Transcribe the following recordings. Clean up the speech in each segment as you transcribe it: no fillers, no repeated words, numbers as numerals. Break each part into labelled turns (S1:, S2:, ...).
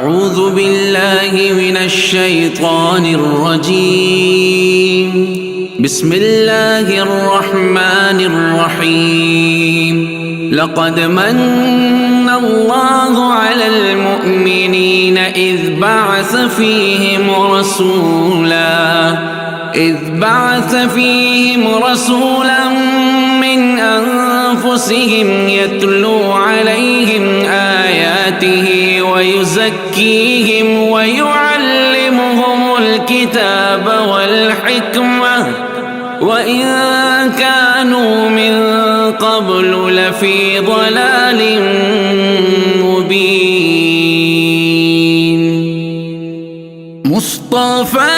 S1: أعوذ بالله من الشيطان الرجيم بسم الله الرحمن الرحيم لقد من الله على المؤمنين إذ بعث فيهم رسولا من أنفسهم يتلو عليهم آياته ويزكيهم ويعلمهم الكتاب والحكمة وإن كانوا من قبل لفي ضلال مبين. مصطفى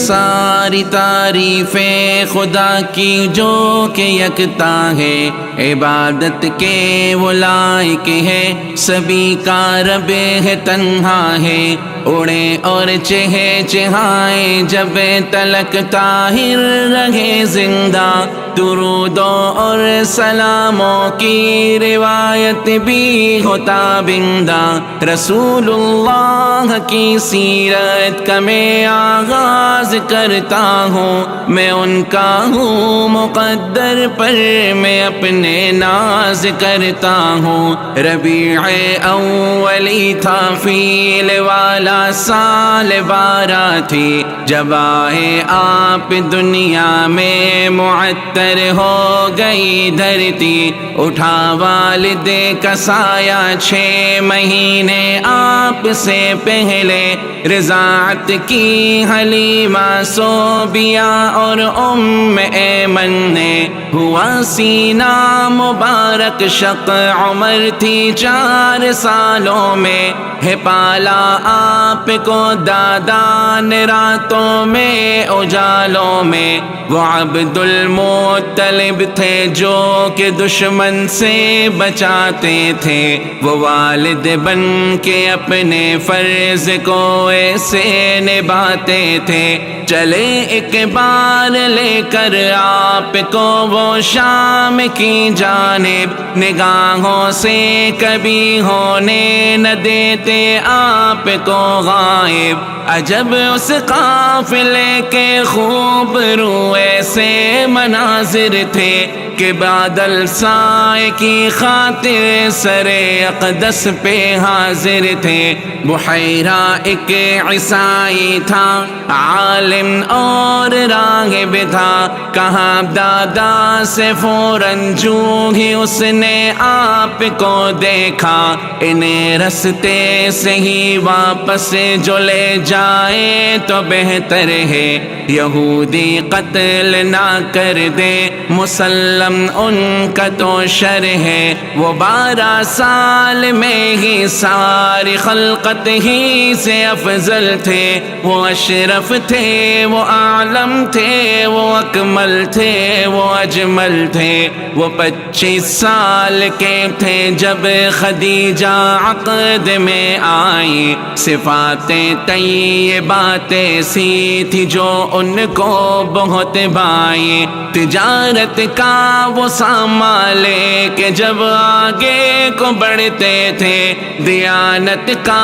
S1: ساری تعریفیں خدا کی جو کہ یکتا ہے، عبادت کے وہ لائق ہے، سبھی کا رب ہے، تنہا ہے، اڑے اور چہے چہائے جب تلک طاہر رہے زندہ، درودوں اور سلاموں کی روایت بھی ہوتا بندہ، رسول اللہ کی سیرت کا میں آغاز کرتا ہوں، میں ان کا ہوں مقدر پر میں اپنے ناز کرتا ہوں، ربیع اولی تھا فیل والا سال 12 تھی جب آئے آپ دنیا میں معطر ہو گئی دھرتی، اٹھا والد کا سایہ 6 مہینے آپ سے پہلے، رضاعت کی حلیمہ صوبیہ اور ام ایمن نے، ہوا سینہ مبارک شق عمر تھی 4 سالوں میں، ہے پالا آپ کو دادان راتوں میں اجالوں میں، وہ عبد المطلب تھے جو کہ دشمن سے بچاتے تھے، وہ والد بن کے اپنے فرض کو ایسے نبھاتے تھے، چلے ایک بار لے کر آپ کو وہ شام کی جانب، نگاہوں سے کبھی ہونے نہ دیتے آپ کو غائب، عجب اس قافلے کے خوب رو ایسے مناظر تھے کہ بادل سائے کی خاطر سر اقدس پہ حاضر تھے، بحیرہ ایک عیسائی تھا، عالم اور راغب تھا، کہاں دادا سے فوراً جو ہی اس نے آپ کو دیکھا، انہیں رستے سے ہی واپس جو لے جائے تو بہتر ہے، یہودی قتل نہ کر دے، مسلم ان کا تو شر ہے، وہ 12 سال میں ہی ساری خلقت ہی سے افضل تھے، وہ اشرف تھے، وہ عالم تھے، وہ اکمل تھے، وہ اجمل تھے، وہ 25 سال کے تھے جب خدیجہ عقد میں آئی، صفاتیں طیبات ایسی تھی جو ان کو بہت بھائی، تجارت کا وہ سامان لے کے جب آگے کو بڑھتے تھے، دیانت کا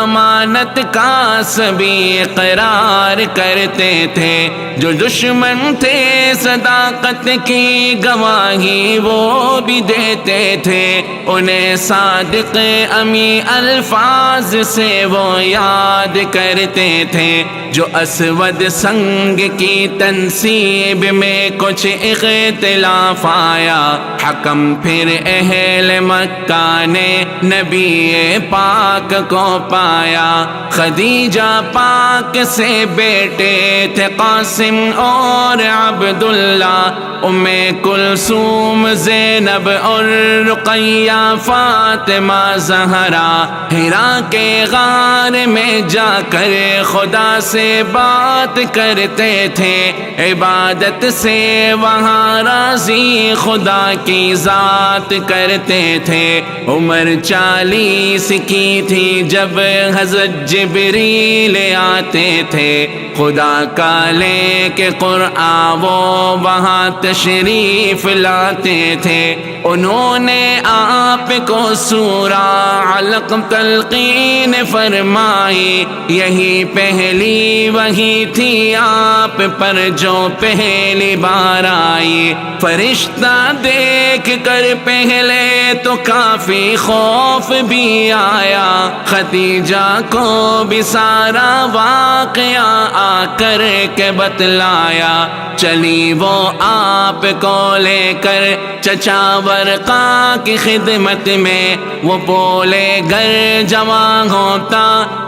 S1: امانت کا سبھی اقرار کرتے تھے، جو دشمن تھے صداقت کی گواہی وہ بھی دیتے تھے، انہیں صادق امی الفاظ سے وہ یاد کرتے تھے، جو اسود سنگ کی تنصیب میں کچھ اختلاف آیا، حکم پھر اہل مکہ نے نبی پاک کو پایا، خدیجہ پاک سے بیٹے تھے قاسم اور عبداللہ، ام کلثوم زینب اور رقیہ یا فاطمہ زہرا، حرا کے غار میں جا کر خدا سے بات کرتے تھے، عبادت سے وہاں راضی خدا کی ذات کرتے تھے۔ عمر 40 کی تھی جب حضرت جبریل آتے تھے، خدا کا لے کے قرآن وہ وہاں تشریف لاتے تھے۔ انہوں نے آپ کو سورہ علق تلقین فرمائی، یہی پہلی وحی تھی آپ پر جو پہلی بار آئی۔ فرشتہ دیکھ کر پہلے تو کافی خوف بھی آیا، خدیجہ کو بھی سارا واقعہ آ کر کے بتلایا۔ چلی وہ آپ کو لے کر چچا ورقا کی خدمت میں، وہ بولے گر جوان ہوتا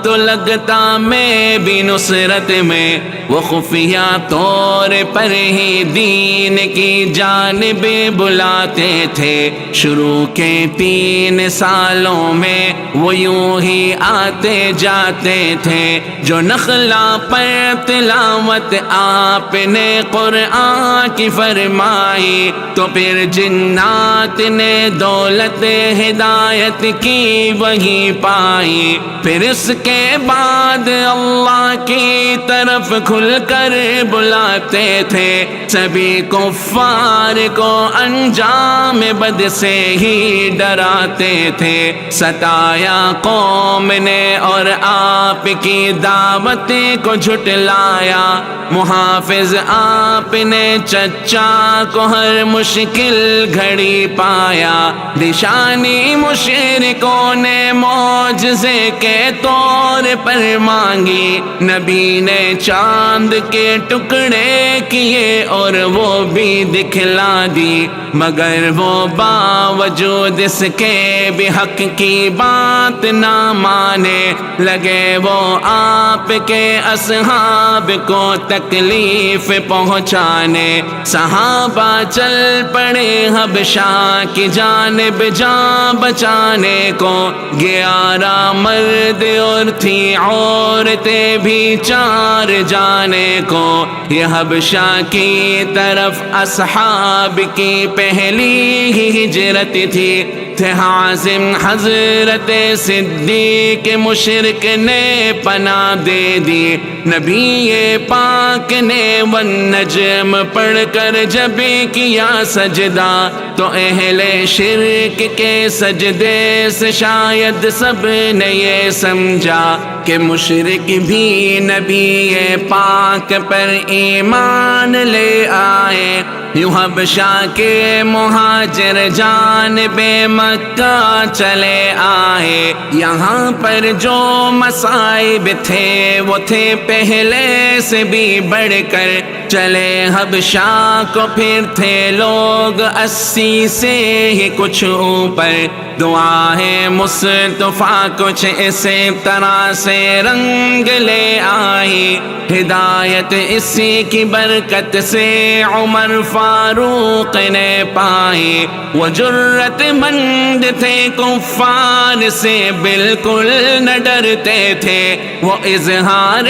S1: تو لگتا میں بھی نصرت میں، وہ خفیہ طور پر ہی دین کی جانب بلاتے تھے۔ شروع کے 3 سالوں میں وہ یوں ہی آتے جاتے تھے، جو نخلا پر تلاوت آپ نے قرآن کی فرمائی، تو پھر جنات نے دولت ہدایت کی وہی پائی۔ پھر اس کے بعد اللہ کی طرف کھل کر بلاتے تھے، سبھی کفار کو انجام بد سے ہی ڈراتے تھے۔ ستایا قوم نے اور آپ کی دعوت کو جھٹلایا، محافظ آپ نے چچا کو ہر مشکل گھڑی پایا۔ نشانی مشرکوں نے معجزے کے طور پر مانگی، نبی نے چاند کے ٹکڑے کیے اور وہ بھی دکھلا دی، مگر وہ باوجود اس کے بھی حق کی بات نہ مانے لگے، وہ آپ کے اصحاب کو تکلیف پہنچانے۔ صحابہ چل پڑے حبشہ کی جانب جان بچانے کو، 11 مرد اور تھی عورتیں بھی 4 جانے کو۔ یہ حبشہ کی طرف اصحاب کی پہلی ہی ہجرت تھی، تھے حازم حضرت صدیق مشرک نے پناہ دے دی۔ نبی پاک نے والنجم پڑھ کر جب کیا سجدہ، تو اہل شرک کے سجدے سے شاید سب نے یہ سمجھا کہ مشرک بھی نبی پاک پر ایمان لے آئے۔ یوں حبشہ کے مہاجر جانب مکہ چلے آئے، یہاں پر جو مصائب تھے وہ تھے پہلے سے بھی بڑھ کر۔ چلے حبشہ کو پھر تھے لوگ 80 سے ہی کچھ اوپر، دعا ہے مصطفیٰ کچھ اسی طرح سے رنگ لے آئی، ہدایت اسی کی برکت سے عمر فاروق نے پائی۔ وہ جرت مند تھے، کفار سے بالکل نہ ڈرتے تھے، وہ اظہار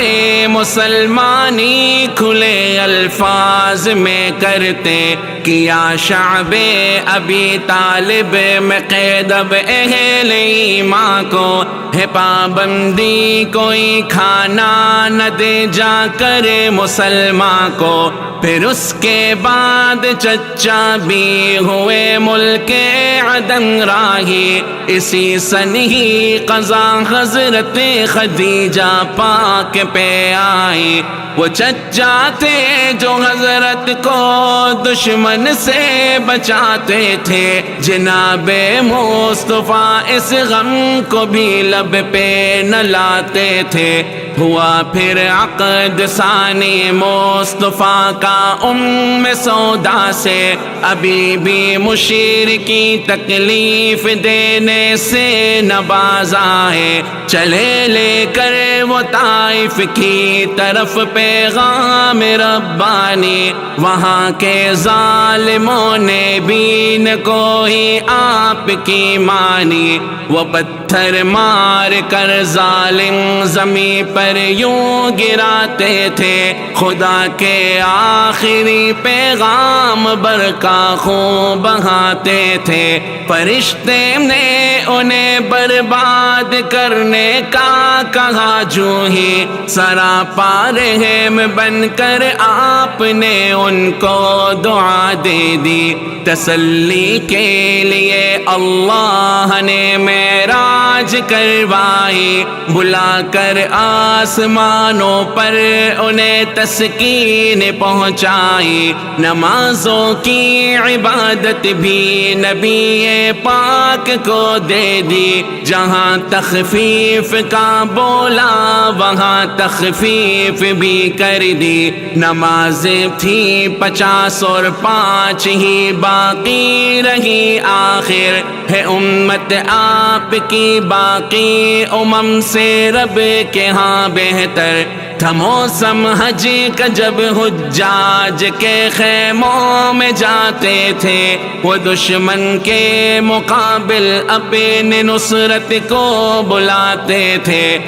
S1: مسلمانی کھلے الفاظ میں کرتے، کیا شعب ابی طالب میں قید اب اہل ایمان کو ہے پابندی، کوئی کھانا نہ دے جا کر مسلمان کو۔ پھر اس کے بعد چچا بھی ہوئے ملک عدن راہی، اسی سن ہی قضا حضرت خدیجہ پاک پہ آئی۔ وہ چچا تھے جو حضرت کو دشمن سے بچاتے تھے، جناب مصطفیٰ اس غم کو بھی لب پہ نہ لاتے تھے۔ ہوا پھر عقد ثانی مصطفیٰ کا سودا سے، ابھی بھی مشرکی تکلیف دینے سے نہ باز آئے، چلے لے کر وہ طائف کی طرف پیغام ربانی، وہاں کے ظالموں نے بھی نہ کوئی آپ کی مانی، وہ پتھر مار کر ظالم زمین پر یوں گراتے تھے، خدا کے آخری پیغام برقع خون بہاتے تھے، فرشتے نے انہیں برباد کرنے کا کہا، جو ہی سراپا رحم بن کر آپ نے ان کو دعا دے دی، تسلی کے لیے اللہ نے معراج کروائی، بلا کر آسمانوں پر انہیں تسکین پہنچائی، نمازوں کی عبادت بھی نبی پاک کو دے دی، جہاں تخفیف کا بولا وہاں تخفیف بھی کر دی، نمازیں تھی 50 اور 5 ہی باقی رہی، آخر ہے امت آپ کی باقی امم سے رب کے ہاں بہتر تھا موسم حج کا، جب حجاج کے خیموں میں جاتے تھے، وہ دشمن کے مقابل اپنے نصرت کو بلاتے تھے،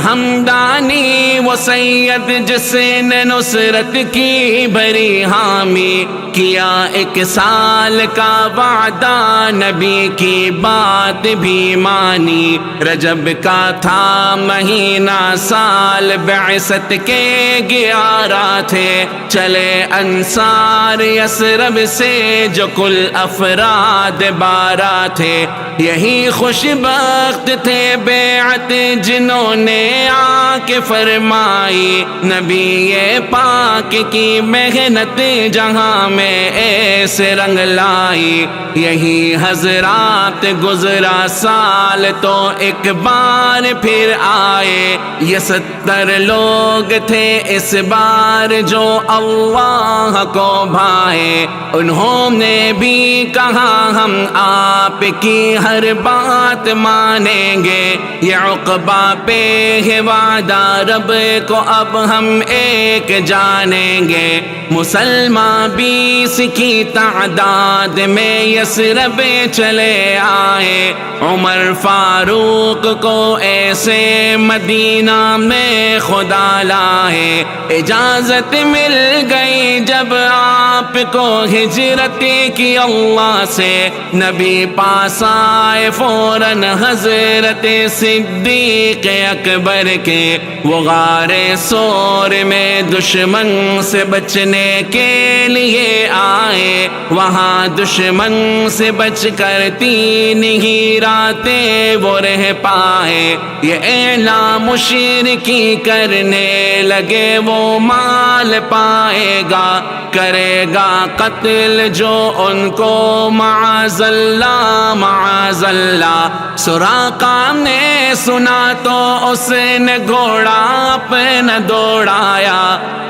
S1: ہمدانی وہ سید جس نے نصرت کی بری حامی، کیا 1 سال کا وعدہ نبی کی بات بھی مانی، رجب کا تھا مہینہ سال بعثت کے 11 تھے، چلے انصار یثرب سے جو کل افراد 12 تھے، یہی خوش بخت تھے بیعت جنہوں نے آ کے فرمائی، نبی پاک کی محنت جہاں میں ایسے رنگ لائی، یہی حضرات گزرا سال تو ایک بار پھر آئے، یہ 70 لوگ تھے اس بار جو اللہ کو بھائے، انہوں نے بھی کہا ہم آپ کی ہر بات مانیں گے، یہ عقبہ پہ ہے وعدہ رب کو اب ہم ایک جانیں گے، مسلمان 20 کی تعداد میں یثرب چلے آئے، عمر فاروق کو ایسے مدینہ میں خدا لائے، اجازت مل گئی جب آپ کو ہجرت کی اللہ سے، نبی پاس آئے فوراً حضرت صدیق اکبر کے، وہ غار سور میں دشمن سے بچنے کے لیے آئے، وہاں دشمن سے بچ کر 3 ہی راتیں وہ رہ پائے، یہ اعلان مشرکی کرنے لگے وہ مال پائے گا، کرے گا قتل جو ان کو معاذ اللہ معاذ اللہ، سراقہ نے سنا تو اس نے گھوڑا اپنا دوڑایا،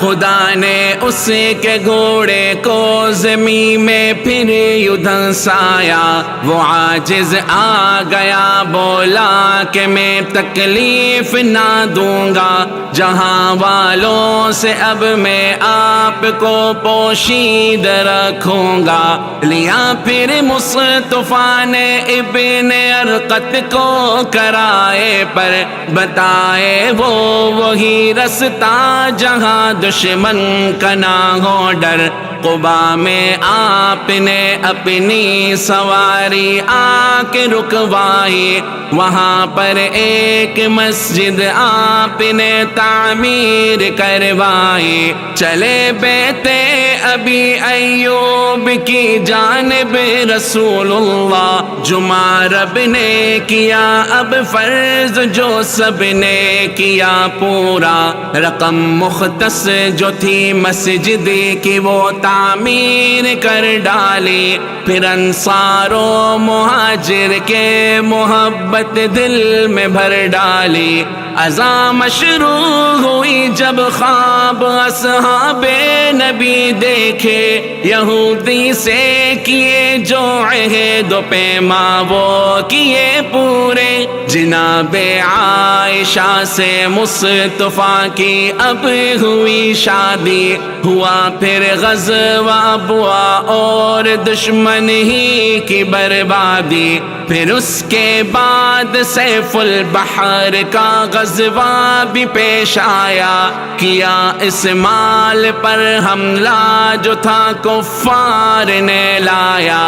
S1: خدا نے اس کے گھوڑے کو زمین میں پھر یوں دھنسایا، وہ عاجز آ گیا بولا کہ میں تکلیف نہ دوں گا، جہاں والوں سے اب میں آپ کو پوشید رکھوں گا، لیا پھر مصطفیٰ نے ابن ارقط کو کرائے پر بتائے، وہ وہی رستہ جہاں دشمن کا نہ ہو ڈر، قبا میں آپ نے اپنی سواری آ کے رکوائی، وہاں پر ایک مسجد آپ نے تعمیر کروائی، چلے بیت ابی ایوب کی جانب رسول اللہ، جمعہ رب نے کیا اب فرض جو سب نے کیا پورا، رقم مختص جو تھی مسجد کی وہ تعمیر کر ڈالی، پھر انصار و مہاجر کے محبت دل میں بھر ڈالی، اذان شروع ہوئی جب خواب اصحاب نبی دیکھے، یہودی سے کیے جو عہد و پیما وہ کیے پورے، جناب عائشہ سے مصطفیٰ کی اب ہوئی شادی، ہوا پھر غزوہ ابوا اور دشمن ہی کی بربادی، پھر اس کے بعد سیف البحر کا غزوہ بھی پیش آیا، کیا اس مال پر حملہ جو تھا کفار نے لایا،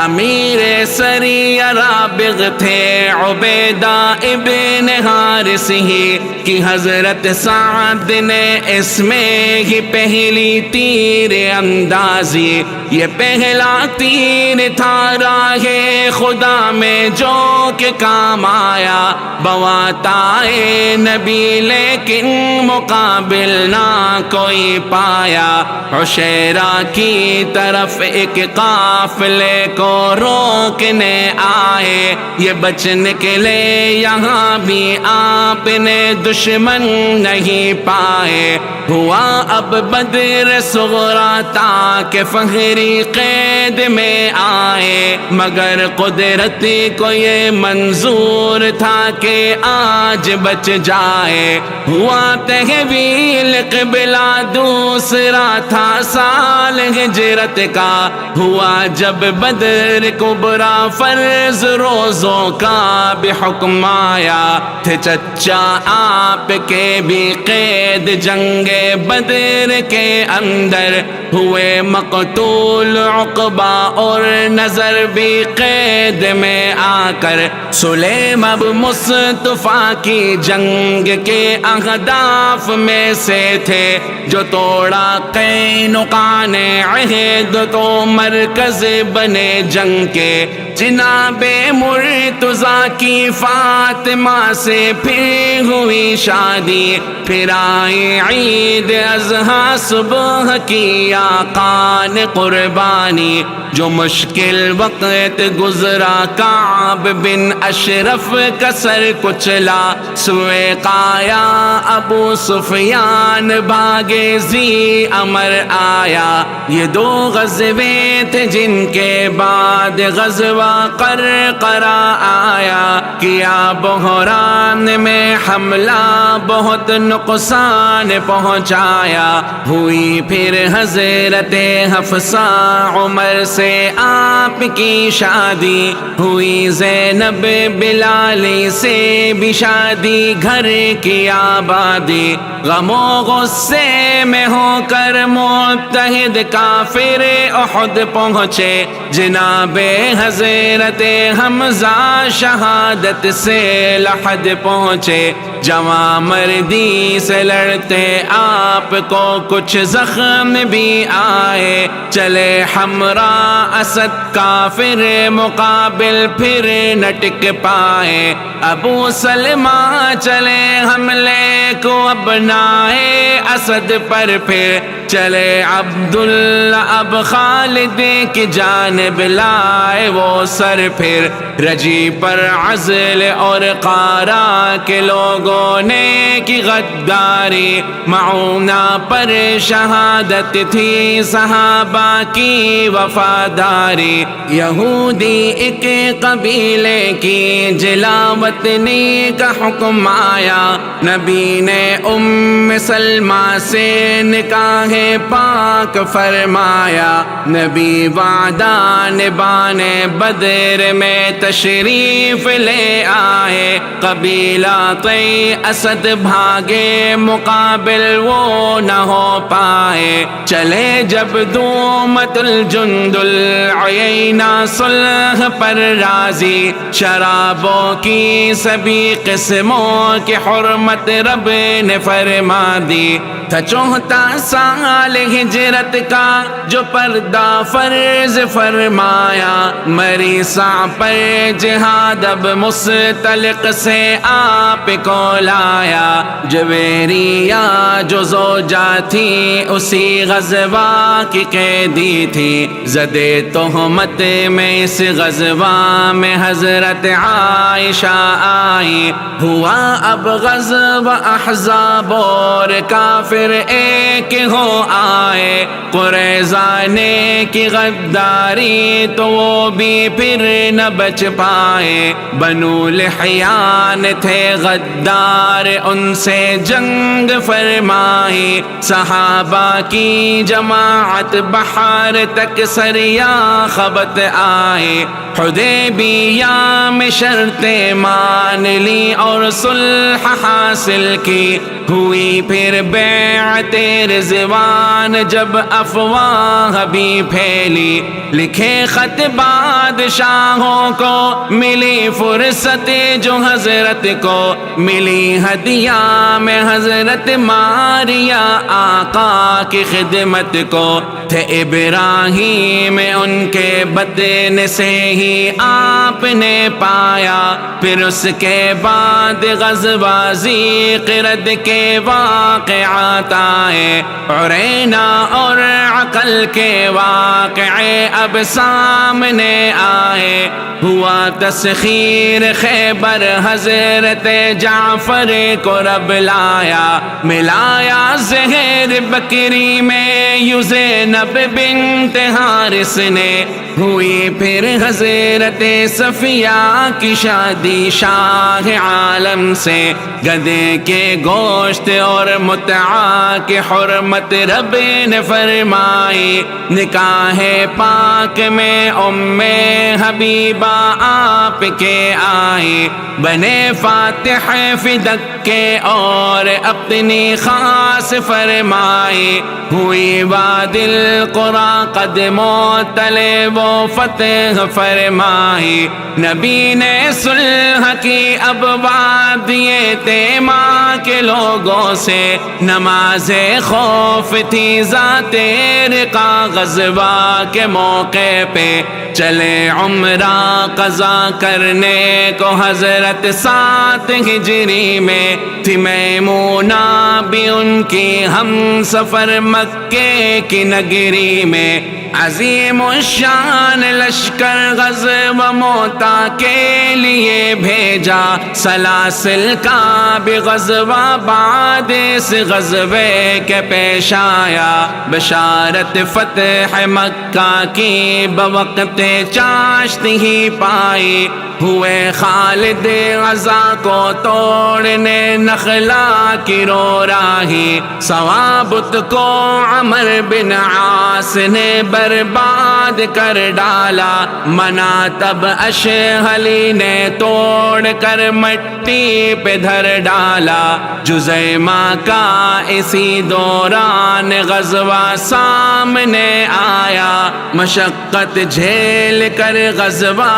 S1: امیر سریہ رابغ تھے عبیدہ ابن حارث ہی کہ حضرت سعد نے اس میں ہی پہلی تیر اندازی، یہ پہلا تیر تھا راہ خدا میں جو کہ کام آیا، بواتائے نبی لیکن مقابل نہ کوئی پایا، عشیرہ کی طرف ایک قافلے کو روکنے آئے، یہ بچ نکلے یہاں بھی آپ نے دشمن نہیں پائے، ہوا اب بدر صغرا تاکہ فہری قید میں آئے، مگر قدرت کو یہ منظور تھا کہ آج بچ جائے، ہوا تحویل قبلہ دوسرا تھا سال ہجرت کا، ہوا جب بدر کبریٰ فرض روزوں کا بھی حکم آیا، تھے چچا آپ کے بھی قید جنگ بدر کے اندر، ہوئے مقتول عقبہ اور نظر بھی قید میں آ کر، سلیم اب مصطفیٰ کی جنگ کے اہداف میں سے تھے، جو توڑا قینقاع نے عہد تو مرکز بنے جنگ کے، جناب مرتضیٰ کی فاطمہ سے پھر ہوئی شادی، پھر آئی عید اضحیٰ صبح کی آقا نے قربانی، جو مشکل وقت گزرا کعب بن اشرف کا سر کچلا، سوئے قایا ابو سفیان بھاگے ذی امر آیا، یہ دو غزوے تھے جن کے بعد غزوہ قرقرہ آیا، کیا بحران میں حملہ بہت نقصان پہنچایا، ہوئی پھر حضرت حفصہ عمر سے آپ کی شادی، ہوئی زینب بلالی سے بھی شادی، گھر کی آبادی، غم و غصے میں ہو کر متحد کافر احد پہنچے، جناب حضرت حمزہ شہادت سے لحد پہنچے، جوان مردی سے لڑتے آپ کو کچھ زخم بھی آئے، چلے حمراء اسد کافر مقابل پھر نہ ٹک پائے، ابو سلمہ چلے حملے کو ابنائے اسد پر، پھر چلے عبداللہ اب خالد کی جانب لائے وہ سر، پھر رجی پر عزل اور قارا کے لوگوں نے کی غداری، معونہ پر شہادت تھی صحابہ کی وفاداری، یہودی ایک قبیلے کی جلاوطنی کا حکم آیا، نبی نے ام سلمہ سے نکاح پاک فرمایا، نبی وعدہ نبانے بدر میں تشریف لے آئے، قبیلہ طی اسد بھاگے مقابل وہ نہ ہو پائے، چلے جب دومت الجند العینہ صلح پر راضی، شرابوں کی سبھی قسموں کی حرمت رب نے فرما دی، تھا چوہتا سال سال ہجرت کا جو پردہ فرض فرمایا، مریسا پر جہاد اب مستلق سے آپ کو لایا۔ جویریہ جو زوجہ تھی اسی غزوہ کی قیدی تھی، زدے تہمت میں اس غزوہ میں حضرت عائشہ آئی۔ ہوا اب غزوہ احزاب اور کافر ایک ہو آئے، قریظہ نے کی غداری تو وہ بھی پھر نہ بچ پائے۔ بنو لحیان تھے غدار، ان سے جنگ فرمائی، صحابہ کی جماعت بحر تک سریا خبت آئے۔ حدیبیہ میں شرطیں مان لی اور صلح حاصل کی، ہوئی پھر بیعت رضوان جب افواہ بھی پھیلی۔ لکھے خط بادشاہوں کو ملی فرصت جو حضرت کو ملی، ہدیہ میں حضرت ماریا آقا کی خدمت کو تھے ابراہیم ان کے بدن سے ہی آپ نے پایا۔ پھر اس کے بعد غزوہ ذی قرد کے واقعات آئے، عرینا اور عقل کے واقعے اب سامنے آئے۔ ہوا تسخیر خیبر، حضرت جعفر کو رب لایا، ملایا زہر بکری میں یوں زینب بنت حارث نے، ہوئی پھر حضرت صفیہ کی شادی شاہ عالم سے۔ گدھے کے گوشت اور متعا کی حرمت رب نے فرمائی، نکاح پاک میں ام حبیبہ آپ کے آئی، بنے فاتح فدق کے اور اپنی خاص فرمائی، ہوئی وادی القریٰ قدموں تلے وہ فتح فرمائی۔ نبی نے صلح کی ابواب دیے تیماء کے لوگوں سے، نماز خوف تھی ذات رقا غزوہ کے موقع پہ، چلے عمرہ قضا کرنے کو حضرت 7 ہجری میں، تھی میمونہ بھی ان کی ہم سفر مکے کی نگری میں۔ عظیم الشان لشکر غزوہ موتا کے لیے بھیجا، سلاسل کا بھی غزوہ بعد اس غزوے کے پیش آیا۔ بشارت فتح مکہ کی بوقت چاشت ہی پائی، ہوئے خالد غزہ کو توڑنے نخلا کی رو راہی، ثوابت کو عمر بن عاص نے برباد کر ڈالا، مناتب اشہلی نے توڑ کر مٹی پہ دھر ڈالا۔ جزیمہ کا اسی دوران غزوہ سامنے آیا، مشقت جھیل کر غزوہ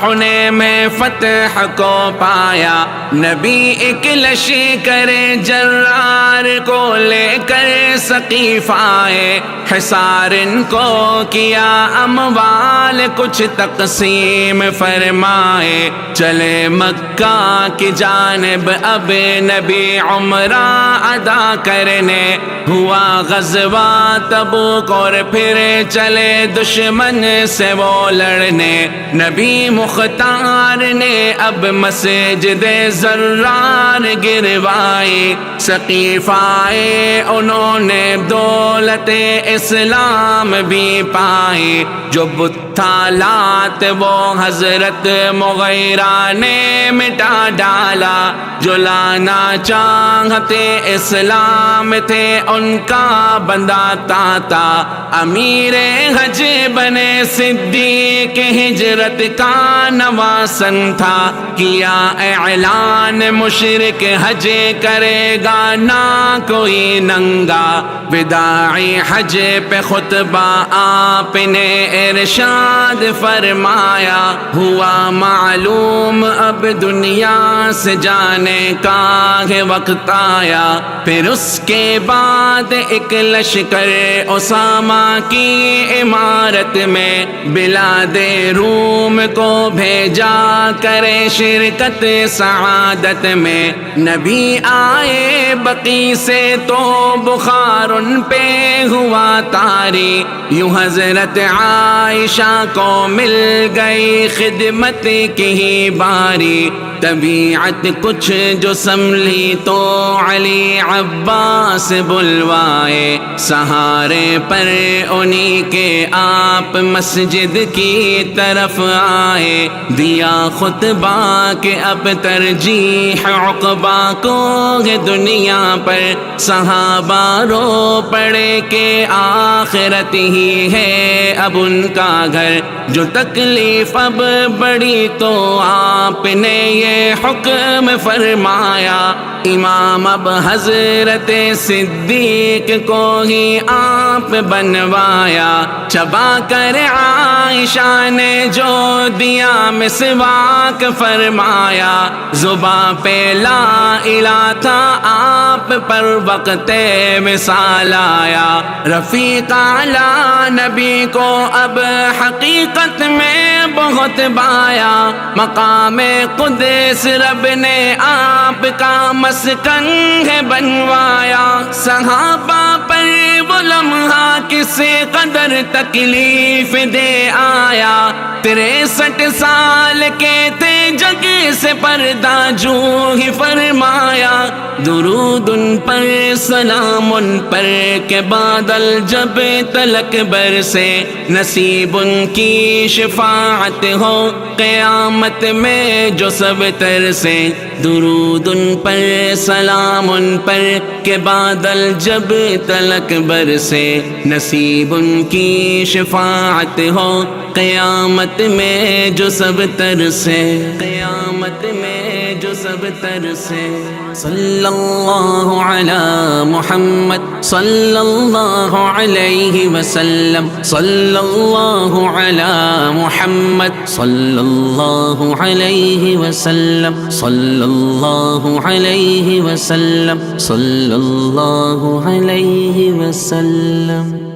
S1: حنین میں فتح کو پایا۔ نبی ایک لشکر جرار کو لے کر ثقیف آئے، حصار ان کو کیا اموال کچھ تقسیم فرمائے، چلے مکہ کی جانب اب نبی عمرہ ادا کرنے، ہوا غزوہ تبوک اور پھر چلے دشمن سے وہ لڑنے۔ نبی مختار نے اب مسجد زرار گروائی، ثقیف آئے انہوں نے دولت اسلام بھی پائی، جو بتالات وہ حضرت مغیرہ نے مٹا ڈالا، جو لانا چاہتے اسلام تھے ان کا بندہ تاتا، امیر حج بنے صدیق ہجرت کا نہ نواسن تھا، کیا اعلان مشرک حج کرے گا نہ کوئی ننگا، وداعی حج پہ خطبہ آپ نے ارشاد فرمایا، ہوا معلوم اب دنیا سے جانے کا ہے وقت آیا۔ پھر اس کے بعد ایک لشکر اسامہ کی عمارت میں بلاد روم کو بھیجا کرے شرکت سعادت میں، نبی آئے بقی سے تو بخار ان پہ ہوا طاری، یوں حضرت عائشہ کو مل گئی خدمت کی ہی باری، طبیعت کچھ جو سنبھلی تو علی عباس بلوائے، سہارے پر انہی کے آپ مسجد کی طرف آئے، دیا خطبہ کہ اب ترجیح عقبہ کو ہے دنیا پر، صحابہ رو پڑے کہ آخرت ہی ہے اب ان کا گھر، جو تکلیف اب بڑی تو آپ نے یہ حکم فرمایا، امام اب حضرت صدیق کو ہی آپ بنوایا، چبا کر عائشہ نے جو دیا مسواک فرمایا، زباں پہ لا الہ تھا آپ پر وقت وصال آیا، رفیق اعلیٰ نبی کو اب حقیقت میں بہت بایا، مقام قدس رب نے آپ کا مسکن ہے بنوایا، صحابہ پر وہ لمحہ کس قدر تکلیف دے آیا، 63 سال کے تھے جگ سے پردہ جو ہی فرمایا، درود ان پر سلام ان پر کہ بادل جب تلک برسے، نصیب ان کی شفاعت ہو قیامت میں جو سب ترسے، درود ان پر سلام ان پر کہ بادل جب تلک برسے، نصیب ان کی شفاعت ہو قیامت میں جو سب ترسے، قیامت میں جو سب ترسے، صلی اللہ علی محمد صلی اللہ علیہ وسلم، صلی اللہ علی محمد صلی اللہ علیہ وسلم، صلی اللہ علیہ وسلم، صلی اللہ علیہ وسلم۔